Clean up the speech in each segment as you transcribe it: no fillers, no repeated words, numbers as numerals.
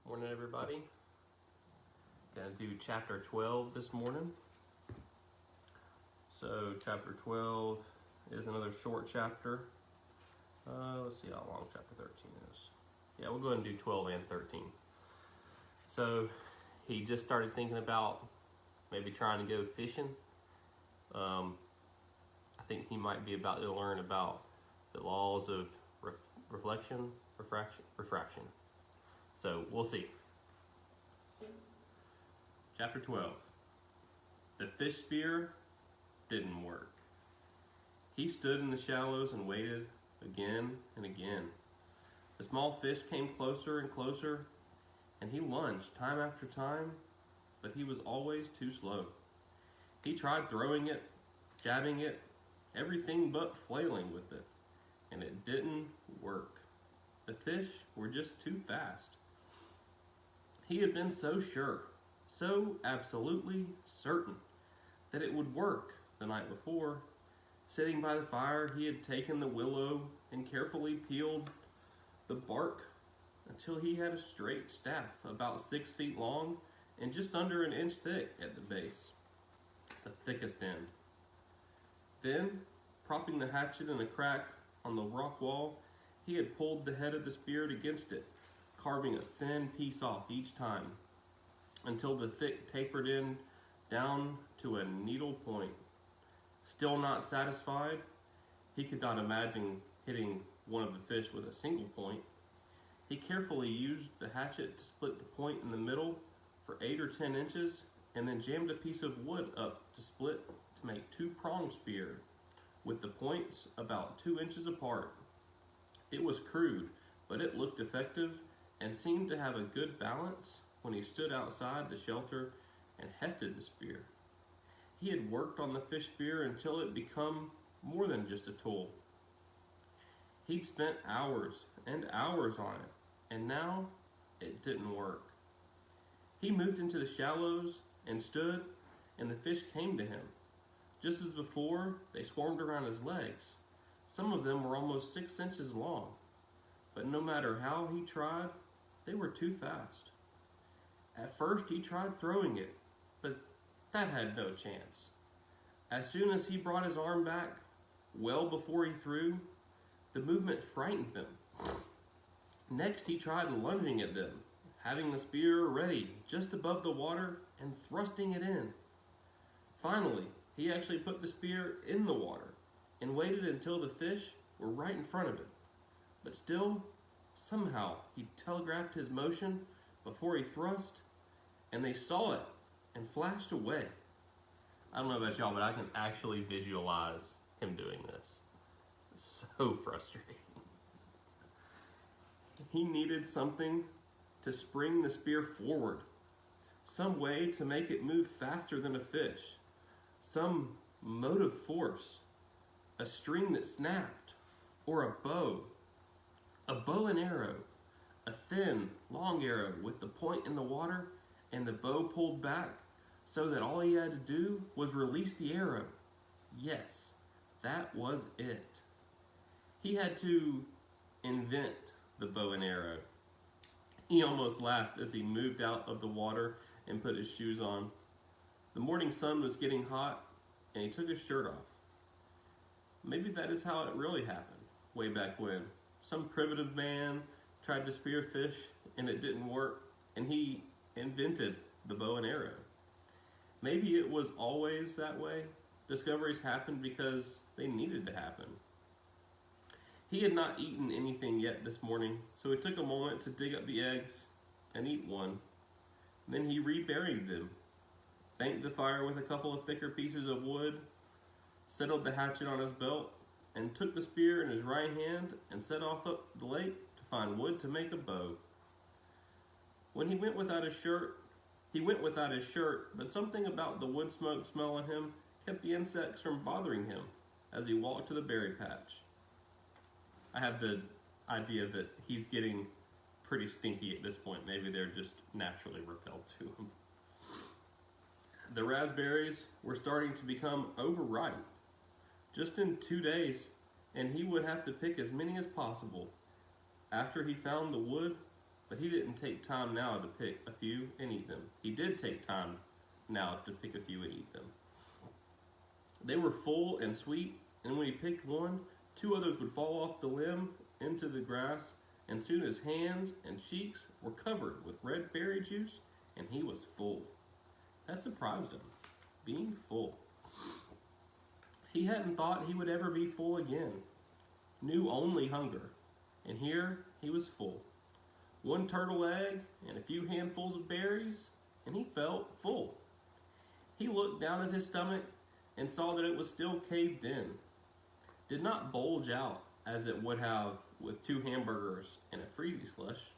Morning, everybody. Gonna do chapter 12 this morning. So chapter 12 is another short chapter. Let's see how long chapter 13 is. Yeah, we'll go ahead and do 12 and 13. So he just started thinking about maybe trying to go fishing. I think he might be about to learn about the laws of refraction. So we'll see. Chapter 12. The fish spear didn't work. He stood in the shallows and waited again and again. The small fish came closer and closer, and he lunged time after time, but he was always too slow. He tried throwing it, jabbing it, everything but flailing with it, and it didn't work. The fish were just too fast. He had been so sure, so absolutely certain that it would work the night before. Sitting by the fire, he had taken the willow and carefully peeled the bark until he had a straight staff about 6 feet long and just under an inch thick at the base, the thickest end. Then, propping the hatchet in a crack on the rock wall, he had pulled the head of the spear against it, carving a thin piece off each time, until the thick tapered end down to a needle point. Still not satisfied, he could not imagine hitting one of the fish with a single point. He carefully used the hatchet to split the point in the middle for 8 or 10 inches, and then jammed a piece of wood up to split to make 2-pronged spear, with the points about 2 inches apart. It was crude, but it looked effective and seemed to have a good balance when he stood outside the shelter and hefted the spear. He had worked on the fish spear until it become more than just a tool. He'd spent hours and hours on it, and now it didn't work. He moved into the shallows and stood, and the fish came to him. Just as before, they swarmed around his legs. Some of them were almost 6 inches long, but no matter how he tried, they were too fast. At first, he tried throwing it, but that had no chance. As soon as he brought his arm back, well before he threw, the movement frightened them. Next, he tried lunging at them, having the spear ready just above the water and thrusting it in. Finally, he actually put the spear in the water and waited until the fish were right in front of it. But still, somehow, he telegraphed his motion before he thrust, and they saw it and flashed away. I don't know about y'all, but I can actually visualize him doing this. It's so frustrating. He needed something to spring the spear forward, some way to make it move faster than a fish, some motive force, a string that snapped, or a bow and arrow, a thin, long arrow with the point in the water and the bow pulled back so that all he had to do was release the arrow. Yes, that was it. He had to invent the bow and arrow. He almost laughed as he moved out of the water and put his shoes on. The morning sun was getting hot, and he took his shirt off. Maybe that is how it really happened, way back when. Some primitive man tried to spear fish, and it didn't work, and he invented the bow and arrow. Maybe it was always that way. Discoveries happened because they needed to happen. He had not eaten anything yet this morning, so he took a moment to dig up the eggs and eat one. Then he reburied them, banked the fire with a couple of thicker pieces of wood, settled the hatchet on his belt, and took the spear in his right hand and set off up the lake to find wood to make a bow. When he went without his shirt, but something about the wood smoke smell on him kept the insects from bothering him as he walked to the berry patch. I have the idea that he's getting pretty stinky at this point. Maybe they're just naturally repelled to him. The raspberries were starting to become overripe. Just in 2 days, and he would have to pick as many as possible. After he found the wood, but he didn't take time now to pick a few and eat them. He did take time now to pick a few and eat them. They were full and sweet, and when he picked one, 2 others would fall off the limb into the grass, and soon his hands and cheeks were covered with red berry juice, and he was full. That surprised him, being full. He hadn't thought he would ever be full again. Knew only hunger, and here he was full. 1 turtle egg and a few handfuls of berries, and he felt full. He looked down at his stomach and saw that it was still caved in. Did not bulge out as it would have with 2 hamburgers and a freezy slush.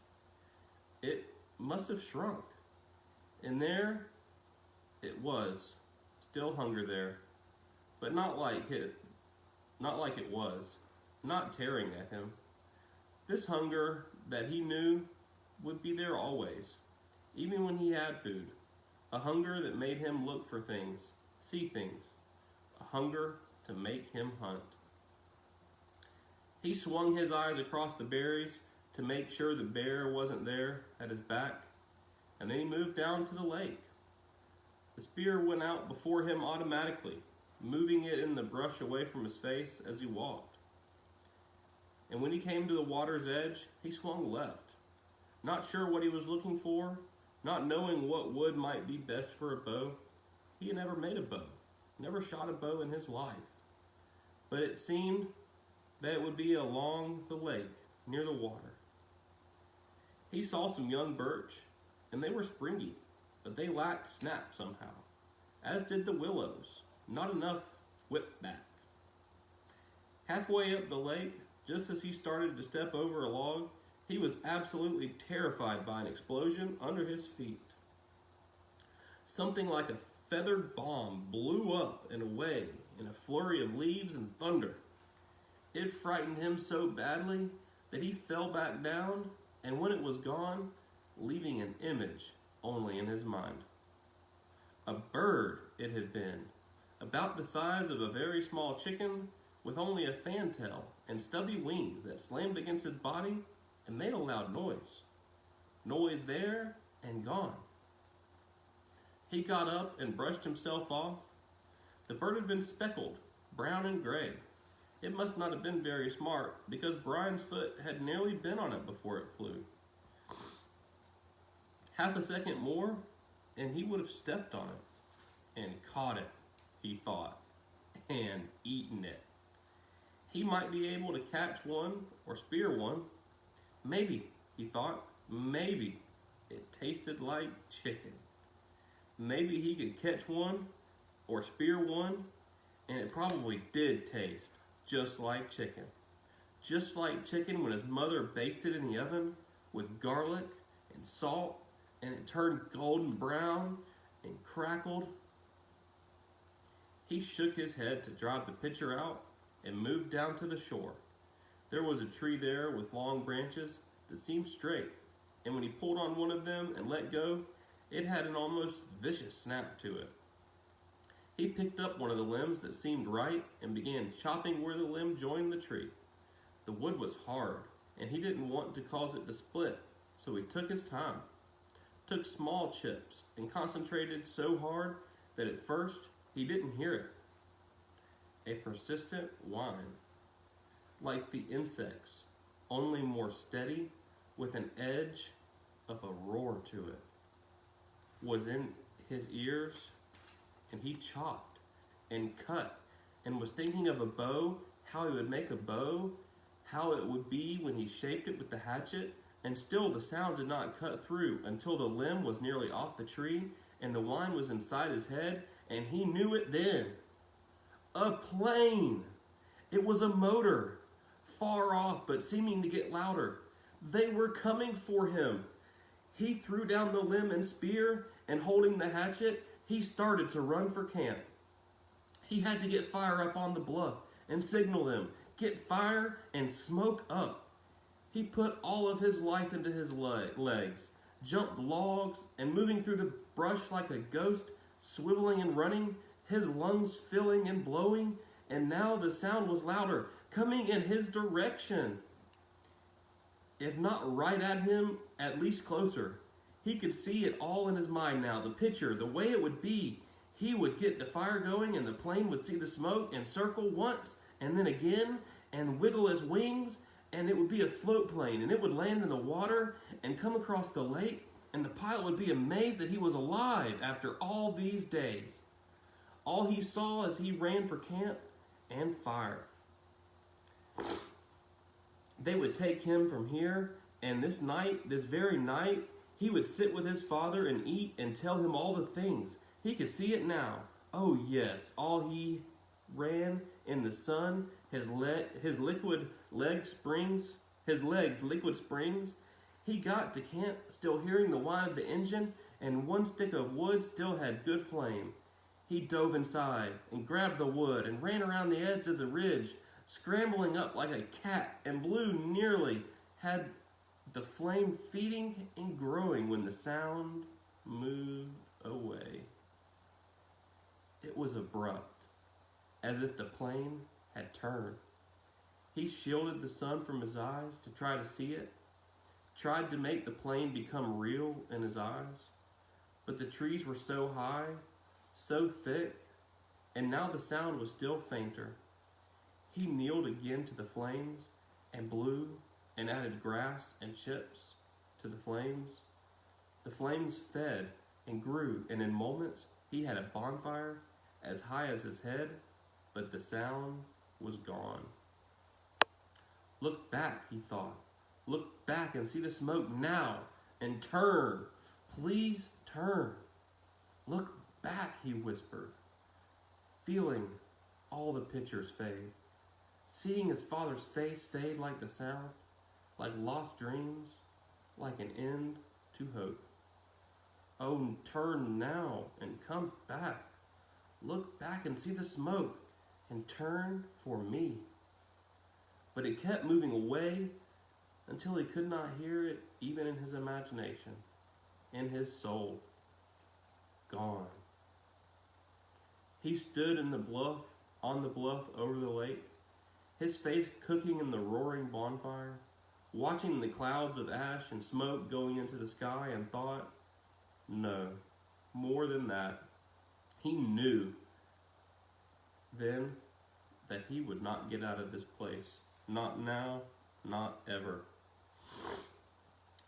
It must have shrunk. And there it was, still hunger there, but not like it was, not tearing at him. This hunger that he knew would be there always, even when he had food. A hunger that made him look for things, see things. A hunger to make him hunt. He swung his eyes across the berries to make sure the bear wasn't there at his back, and then he moved down to the lake. The spear went out before him automatically, moving it in the brush away from his face as he walked. And when he came to the water's edge, he swung left, not sure what he was looking for, not knowing what wood might be best for a bow. He had never made a bow, never shot a bow in his life. But it seemed that it would be along the lake, near the water. He saw some young birch, and they were springy, but they lacked snap somehow, as did the willows, not enough whip back. Halfway up the lake, just as he started to step over a log, he was absolutely terrified by an explosion under his feet. Something like a feathered bomb blew up and away in a flurry of leaves and thunder. It frightened him so badly that he fell back down, and when it was gone, leaving an image only in his mind. A bird it had been, about the size of a very small chicken, with only a fantail and stubby wings that slammed against his body and made a loud noise. Noise there and gone. He got up and brushed himself off. The bird had been speckled, brown and gray. It must not have been very smart, because Brian's foot had nearly been on it before it flew. Half a second more, and he would have stepped on it and caught it, he thought, and eaten it. He might be able to catch one or spear one. Maybe, he thought, maybe it tasted like chicken. Maybe he could catch one or spear one, and it probably did taste just like chicken. Just like chicken when his mother baked it in the oven with garlic and salt, and it turned golden brown and crackled. He shook his head to drive the pitcher out and moved down to the shore. There was a tree there with long branches that seemed straight, and when he pulled on one of them and let go, it had an almost vicious snap to it. He picked up one of the limbs that seemed right and began chopping where the limb joined the tree. The wood was hard, and he didn't want to cause it to split, so he took his time. Took small chips and concentrated so hard that at first he didn't hear it. A persistent whine, like the insects, only more steady, with an edge of a roar to it, was in his ears, and he chopped and cut and was thinking of a bow, how he would make a bow, how it would be when he shaped it with the hatchet, and still the sound did not cut through until the limb was nearly off the tree and the whine was inside his head, and he knew it then. A plane! It was a motor, far off but seeming to get louder. They were coming for him. He threw down the limb and spear, and holding the hatchet, he started to run for camp. He had to get fire up on the bluff and signal them, get fire and smoke up. He put all of his life into his legs, jumped logs, and moving through the brush like a ghost, swiveling and running, his lungs filling and blowing, and now the sound was louder, coming in his direction. if not right at him, at least closer. He could see it all in his mind now, the picture, the way it would be. He would get the fire going and the plane would see the smoke and circle once and then again and wiggle his wings, and it would be a float plane, and it would land in the water and come across the lake, and the pilot would be amazed that he was alive after all these days. All he saw as he ran for camp and fire. They would take him from here, and this night, this very night, he would sit with his father and eat and tell him all the things. He could see it now. Oh yes, all he ran in the sun, his legs liquid springs. He got to camp still hearing the whine of the engine, and one stick of wood still had good flame. He dove inside and grabbed the wood and ran around the edge of the ridge, scrambling up like a cat, and Blue nearly had the flame feeding and growing when the sound moved away. It was abrupt, as if the plane had turned. He shielded the sun from his eyes to try to see it, tried to make the plane become real in his eyes, but the trees were so high, so thick, and now the sound was still fainter. He kneeled again to the flames and blew and added grass and chips to the flames. The flames fed and grew, and in moments he had a bonfire as high as his head, but the sound was gone. Look back, he thought. Look back and see the smoke now, and turn. Please turn. Look back, he whispered, feeling all the pictures fade, seeing his father's face fade like the sound, like lost dreams, like an end to hope. Oh, turn now and come back. Look back and see the smoke and turn for me. But it kept moving away until he could not hear it even in his imagination, in his soul. Gone. He stood on the bluff over the lake, his face cooking in the roaring bonfire, watching the clouds of ash and smoke going into the sky, and thought, no, more than that. He knew then that he would not get out of this place. Not now, not ever.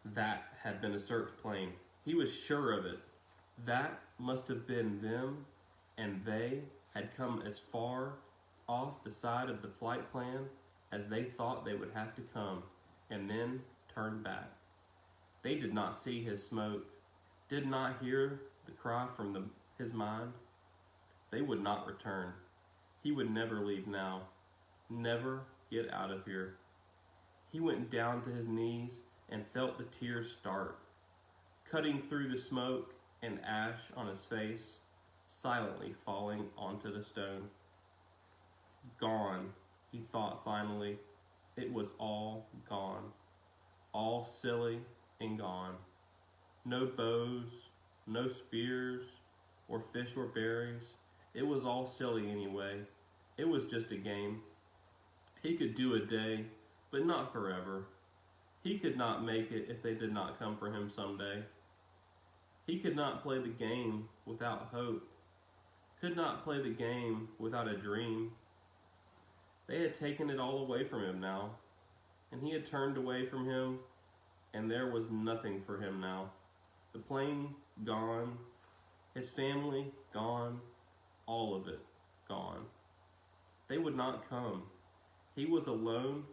That had been a search plane. He was sure of it. That must have been them, and they had come as far off the side of the flight plan as they thought they would have to come, and then turn back. They did not see his smoke, did not hear the cry from his mind. They would not return. He would never leave now, never get out of here. He went down to his knees and felt the tears start, cutting through the smoke and ash on his face, silently falling onto the stone. Gone, he thought finally. It was all gone. All silly and gone. No bows, no spears, or fish or berries. It was all silly anyway. It was just a game. He could do a day, but not forever. He could not make it if they did not come for him someday. He could not play the game without hope. Could not play the game without a dream. They had taken it all away from him now, and he had turned away from him, and there was nothing for him now. The plane gone, his family gone, all of it gone. They would not come. He was alone,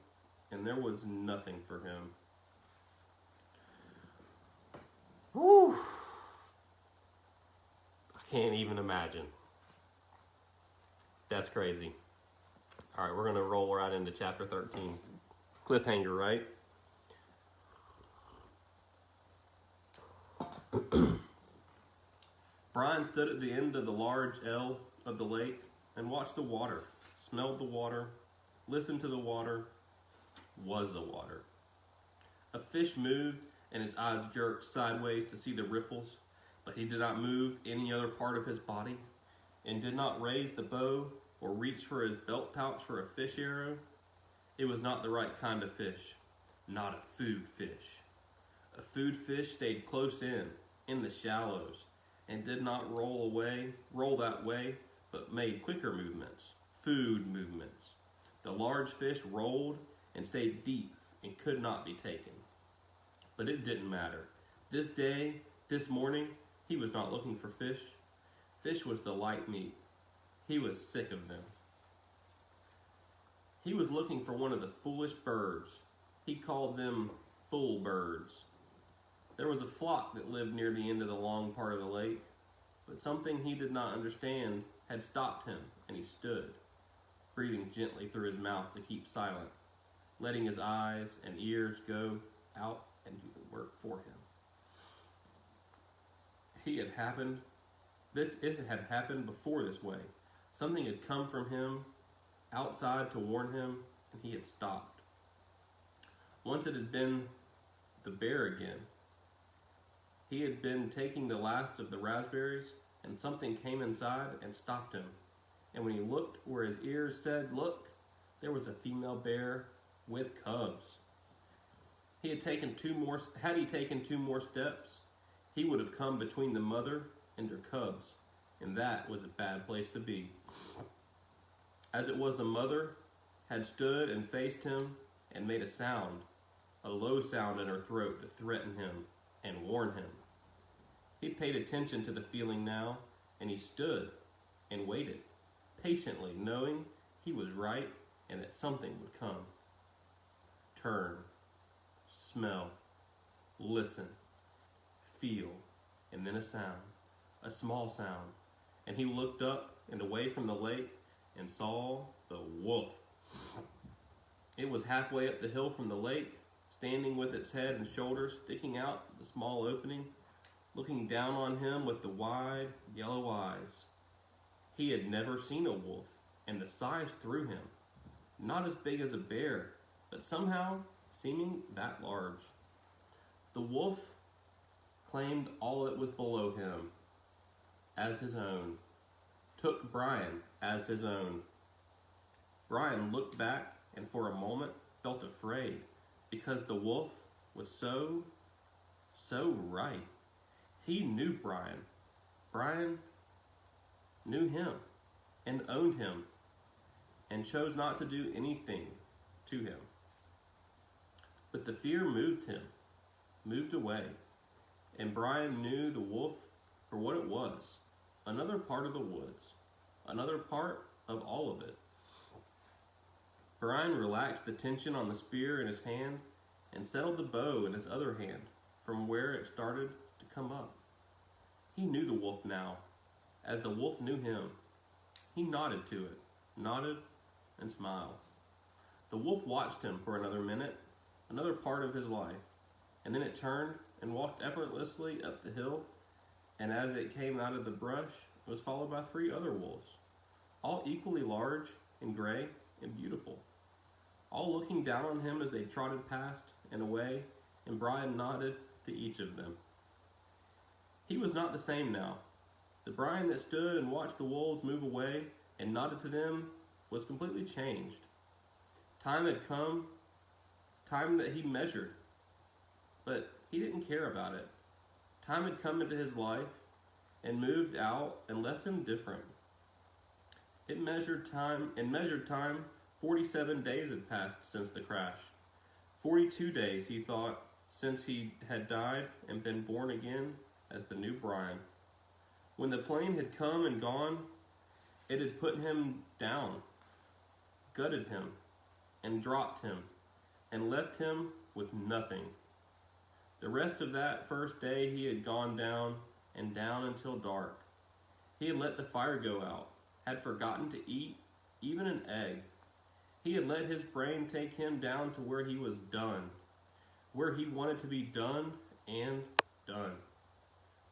and there was nothing for him. Whew. I can't even imagine. That's crazy. All right, we're going to roll right into chapter 13. Cliffhanger, right? Brian stood at the end of the large L of the lake and watched the water, smelled the water, listened to the water, was the water. A fish moved and his eyes jerked sideways to see the ripples, but he did not move any other part of his body and did not raise the bow or reach for his belt pouch for a fish arrow. It was not the right kind of fish. not a food fish. A food fish stayed close in the shallows, and did not roll that way, but made quicker movements, food movements. The large fish rolled and stayed deep and could not be taken. But it didn't matter. This morning, he was not looking for fish. Fish was the light meat. He was sick of them. He was looking for one of the foolish birds. He called them fool birds. There was a flock that lived near the end of the long part of the lake, but something he did not understand had stopped him, and he stood, breathing gently through his mouth to keep silent, letting his eyes and ears go out and do the work for him. It had happened before this way. Something had come from him outside to warn him, and he had stopped. Once it had been the bear again. He had been taking the last of the raspberries, and something came inside and stopped him. And when he looked where his ears said, look, there was a female bear with cubs. Had he taken two more steps, he would have come between the mother and her cubs, and that was a bad place to be. As it was, the mother had stood and faced him and made a low sound in her throat to threaten him and warn him. He paid attention to the feeling now, and he stood and waited, patiently, knowing he was right and that something would come. Turn, smell, listen, feel, and then a sound, a small sound, and he looked up and away from the lake and saw the wolf. It was halfway up the hill from the lake, standing with its head and shoulders sticking out the small opening, looking down on him with the wide yellow eyes. He had never seen a wolf, and the size threw him. Not as big as a bear, but somehow seeming that large. The wolf claimed all that was below him as his own, took Brian as his own. Brian looked back and for a moment felt afraid because the wolf was so right. He knew Brian. Brian knew him and owned him and chose not to do anything to him. But the fear moved away, and Brian knew the wolf for what it was, another part of the woods, another part of all of it. Brian relaxed the tension on the spear in his hand and settled the bow in his other hand from where it started to come up. He knew the wolf now, as the wolf knew him. He nodded to it, nodded and smiled. The wolf watched him for another minute, another part of his life, and then it turned and walked effortlessly up the hill, and as it came out of the brush, it was followed by 3 other wolves, all equally large and gray and beautiful, all looking down on him as they trotted past and away, and Brian nodded to each of them. He was not the same now. The Brian that stood and watched the wolves move away and nodded to them was completely changed. Time had come, time that he measured, but he didn't care about it. Time had come into his life and moved out and left him different. In measured time, 47 days had passed since the crash. 42 days, he thought, since he had died and been born again as the new Brian. When the plane had come and gone, it had put him down, gutted him, and dropped him, and left him with nothing. The rest of that first day he had gone down and down until dark. He had let the fire go out, had forgotten to eat even an egg. He had let his brain take him down to where he was done, where he wanted to be done and done,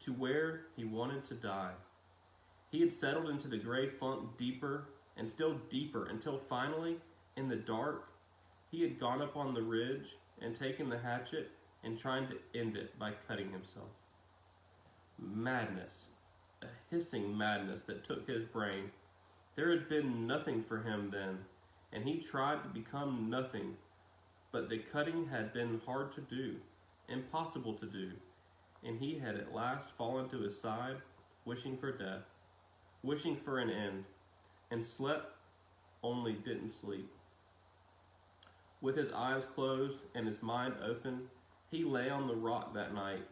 to where he wanted to die. He had settled into the gray funk deeper and still deeper until finally, in the dark, he had gone up on the ridge and taken the hatchet and tried to end it by cutting himself. Madness, a hissing madness that took his brain. There had been nothing for him then, and he tried to become nothing, but the cutting had been hard to do, impossible to do, and he had at last fallen to his side, wishing for death, wishing for an end, and slept, only didn't sleep. With his eyes closed and his mind open, he lay on the rock that night,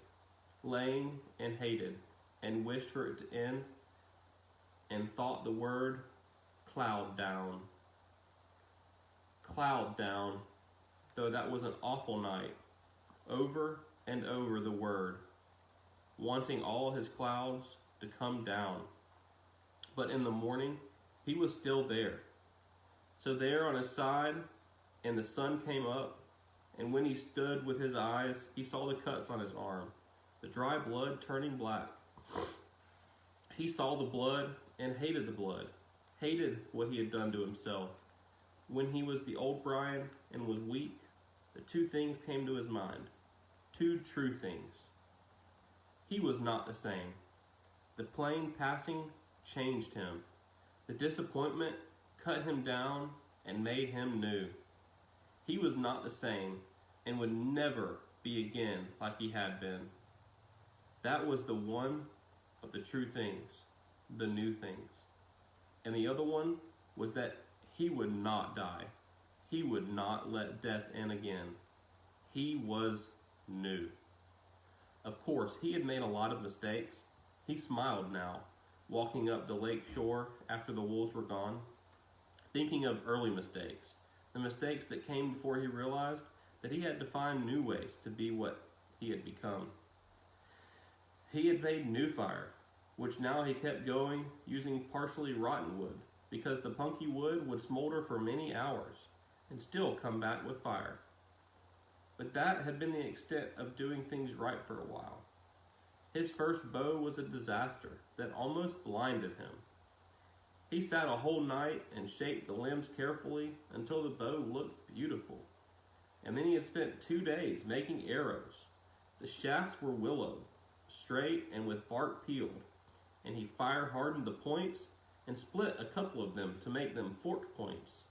laying and hated, and wished for it to end, and thought the word cloud down. Cloud down, though that was an awful night. Over and over the word, wanting all his clouds to come down. But in the morning, he was still there. So there on his side, and the sun came up, and when he stood with his eyes, he saw the cuts on his arm, the dry blood turning black. He saw the blood and hated the blood, hated what he had done to himself. When he was the old Brian and was weak, the two things came to his mind, two true things. He was not the same. The plain passing changed him. The disappointment cut him down and made him new. He was not the same and would never be again like he had been. That was the one of the true things, the new things. And the other one was that he would not die. He would not let death in again. He was new. Of course, he had made a lot of mistakes. He smiled now, walking up the lake shore after the wolves were gone, thinking of early mistakes, the mistakes that came before he realized that he had to find new ways to be what he had become. He had made new fire, which now he kept going using partially rotten wood, because the punky wood would smolder for many hours and still come back with fire. But that had been the extent of doing things right for a while. His first bow was a disaster that almost blinded him. He sat a whole night and shaped the limbs carefully until the bow looked beautiful. And then he had spent 2 days making arrows. The shafts were willow, straight and with bark peeled, and he fire hardened the points and split a couple of them to make them forked points.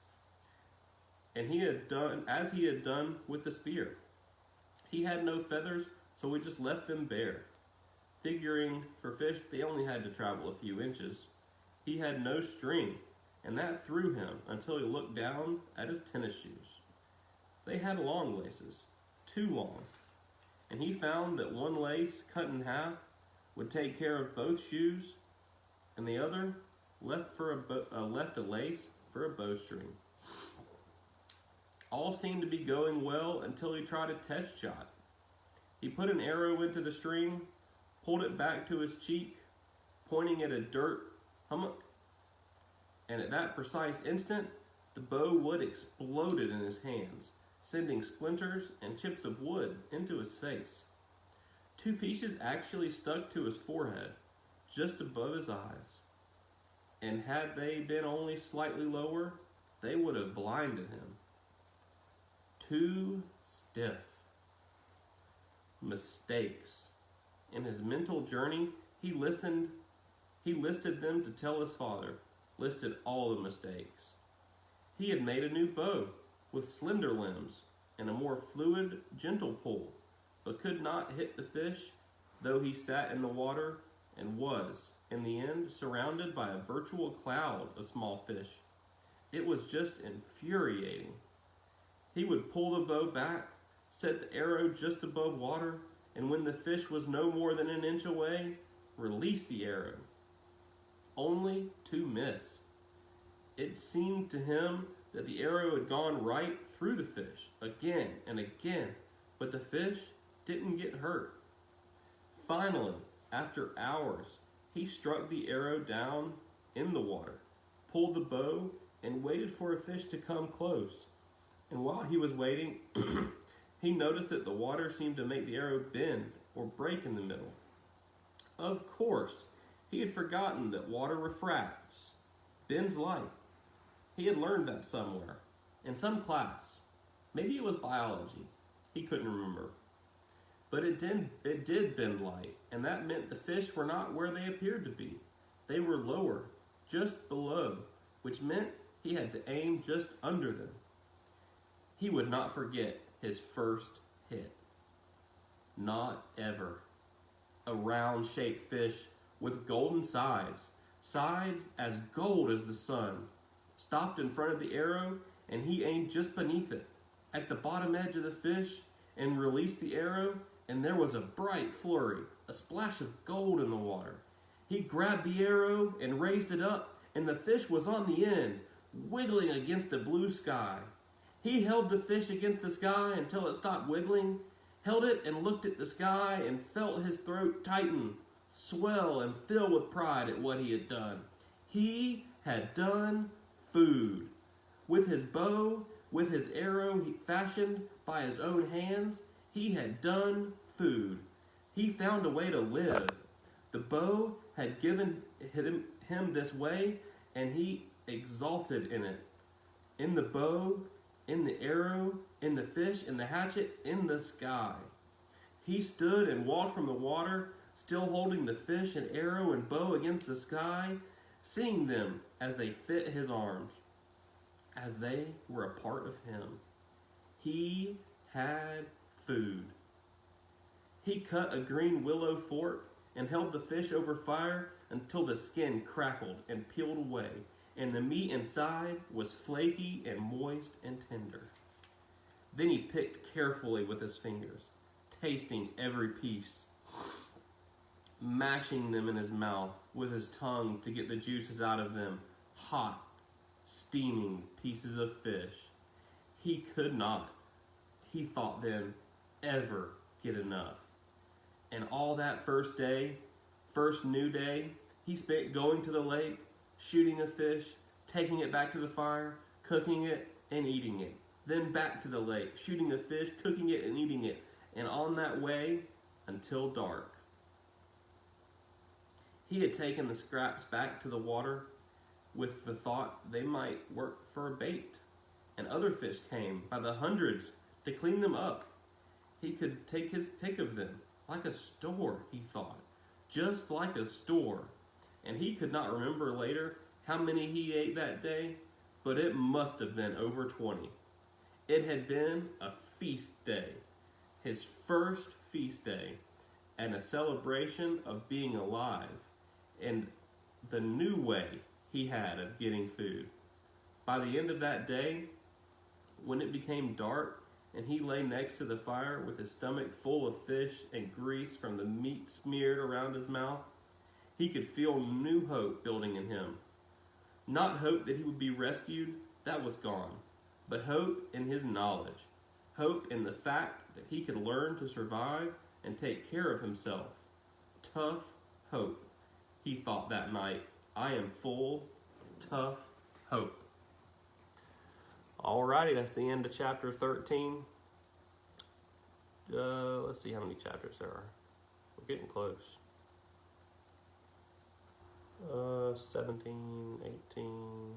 And he had done as he had done with the spear. He had no feathers, so he just left them bare. Figuring for fish they only had to travel a few inches. He had no string, and that threw him until he looked down at his tennis shoes. They had long laces, too long, and he found that one lace cut in half would take care of both shoes, and the other left a lace for a bowstring. All seemed to be going well until he tried a test shot. He put an arrow into the string, pulled it back to his cheek, pointing at a dirt hummock, and at that precise instant, the bow wood exploded in his hands, sending splinters and chips of wood into his face. 2 pieces actually stuck to his forehead, just above his eyes. And had they been only slightly lower, they would have blinded him. Too stiff. Mistakes. In his mental journey, he listed them to tell his father, listed all the mistakes. He had made a new bow with slender limbs and a more fluid, gentle pull, but could not hit the fish, though he sat in the water and was, in the end, surrounded by a virtual cloud of small fish. It was just infuriating. He would pull the bow back, set the arrow just above water, and when the fish was no more than an inch away, release the arrow, only to miss. It seemed to him that the arrow had gone right through the fish again and again, but the fish didn't get hurt. Finally, after hours, he struck the arrow down in the water, pulled the bow, and waited for a fish to come close. And while he was waiting, he noticed that the water seemed to make the arrow bend or break in the middle. Of course, he had forgotten that water refracts, bends light. He had learned that somewhere, in some class. Maybe it was biology. He couldn't remember. But it did bend light, and that meant the fish were not where they appeared to be. They were lower, just below, which meant he had to aim just under them. He would not forget his first hit. Not ever. A round-shaped fish with golden sides, sides as gold as the sun, stopped in front of the arrow, and he aimed just beneath it, at the bottom edge of the fish, and released the arrow, and there was a bright flurry, a splash of gold in the water. He grabbed the arrow and raised it up, and the fish was on the end, wiggling against the blue sky. He held the fish against the sky until it stopped wiggling, held it and looked at the sky and felt his throat tighten, swell, and fill with pride at what he had done. He had done food. With his bow, with his arrow he fashioned by his own hands, he had done food. He found a way to live. The bow had given him this way, and he exulted in it. In the bow, in the arrow, in the fish, in the hatchet, in the sky. He stood and walked from the water, still holding the fish and arrow and bow against the sky, seeing them as they fit his arms, as they were a part of him. He had food. He cut a green willow fork and held the fish over fire until the skin crackled and peeled away, and the meat inside was flaky and moist and tender. Then he picked carefully with his fingers, tasting every piece, mashing them in his mouth with his tongue to get the juices out of them, hot, steaming pieces of fish. He could not, he thought then, ever get enough. And all that first day, first new day, he spent going to the lake, shooting a fish, taking it back to the fire, cooking it, and eating it. Then back to the lake, shooting a fish, cooking it, and eating it. And on that way until dark. He had taken the scraps back to the water with the thought they might work for a bait. And other fish came by the hundreds to clean them up. He could take his pick of them, like a store, he thought. Just like a store. And he could not remember later how many he ate that day, but it must have been over 20. It had been a feast day, his first feast day, and a celebration of being alive, and the new way he had of getting food. By the end of that day, when it became dark, and he lay next to the fire with his stomach full of fish and grease from the meat smeared around his mouth, he could feel new hope building in him. Not hope that he would be rescued, that was gone, but hope in his knowledge, hope in the fact that he could learn to survive and take care of himself. Tough hope, he thought that night. I am full of tough hope. Alrighty, that's the end of chapter 13. Let's see how many chapters there are. We're getting close. 17, 18,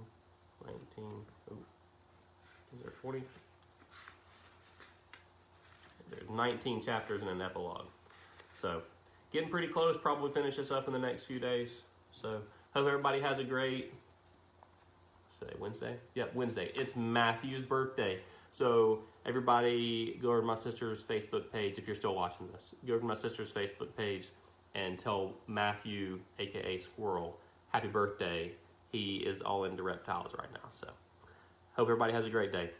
19. Ooh. Is there 20? There's 19 chapters and an epilogue. So, getting pretty close. Probably finish this up in the next few days. So, hope everybody has a great... Today, Wednesday? Yep, Wednesday. It's Matthew's birthday. So, everybody go over to my sister's Facebook page if you're still watching this. Go over to my sister's Facebook page and tell Matthew, aka Squirrel, happy birthday. He is all into reptiles right now. So, hope everybody has a great day.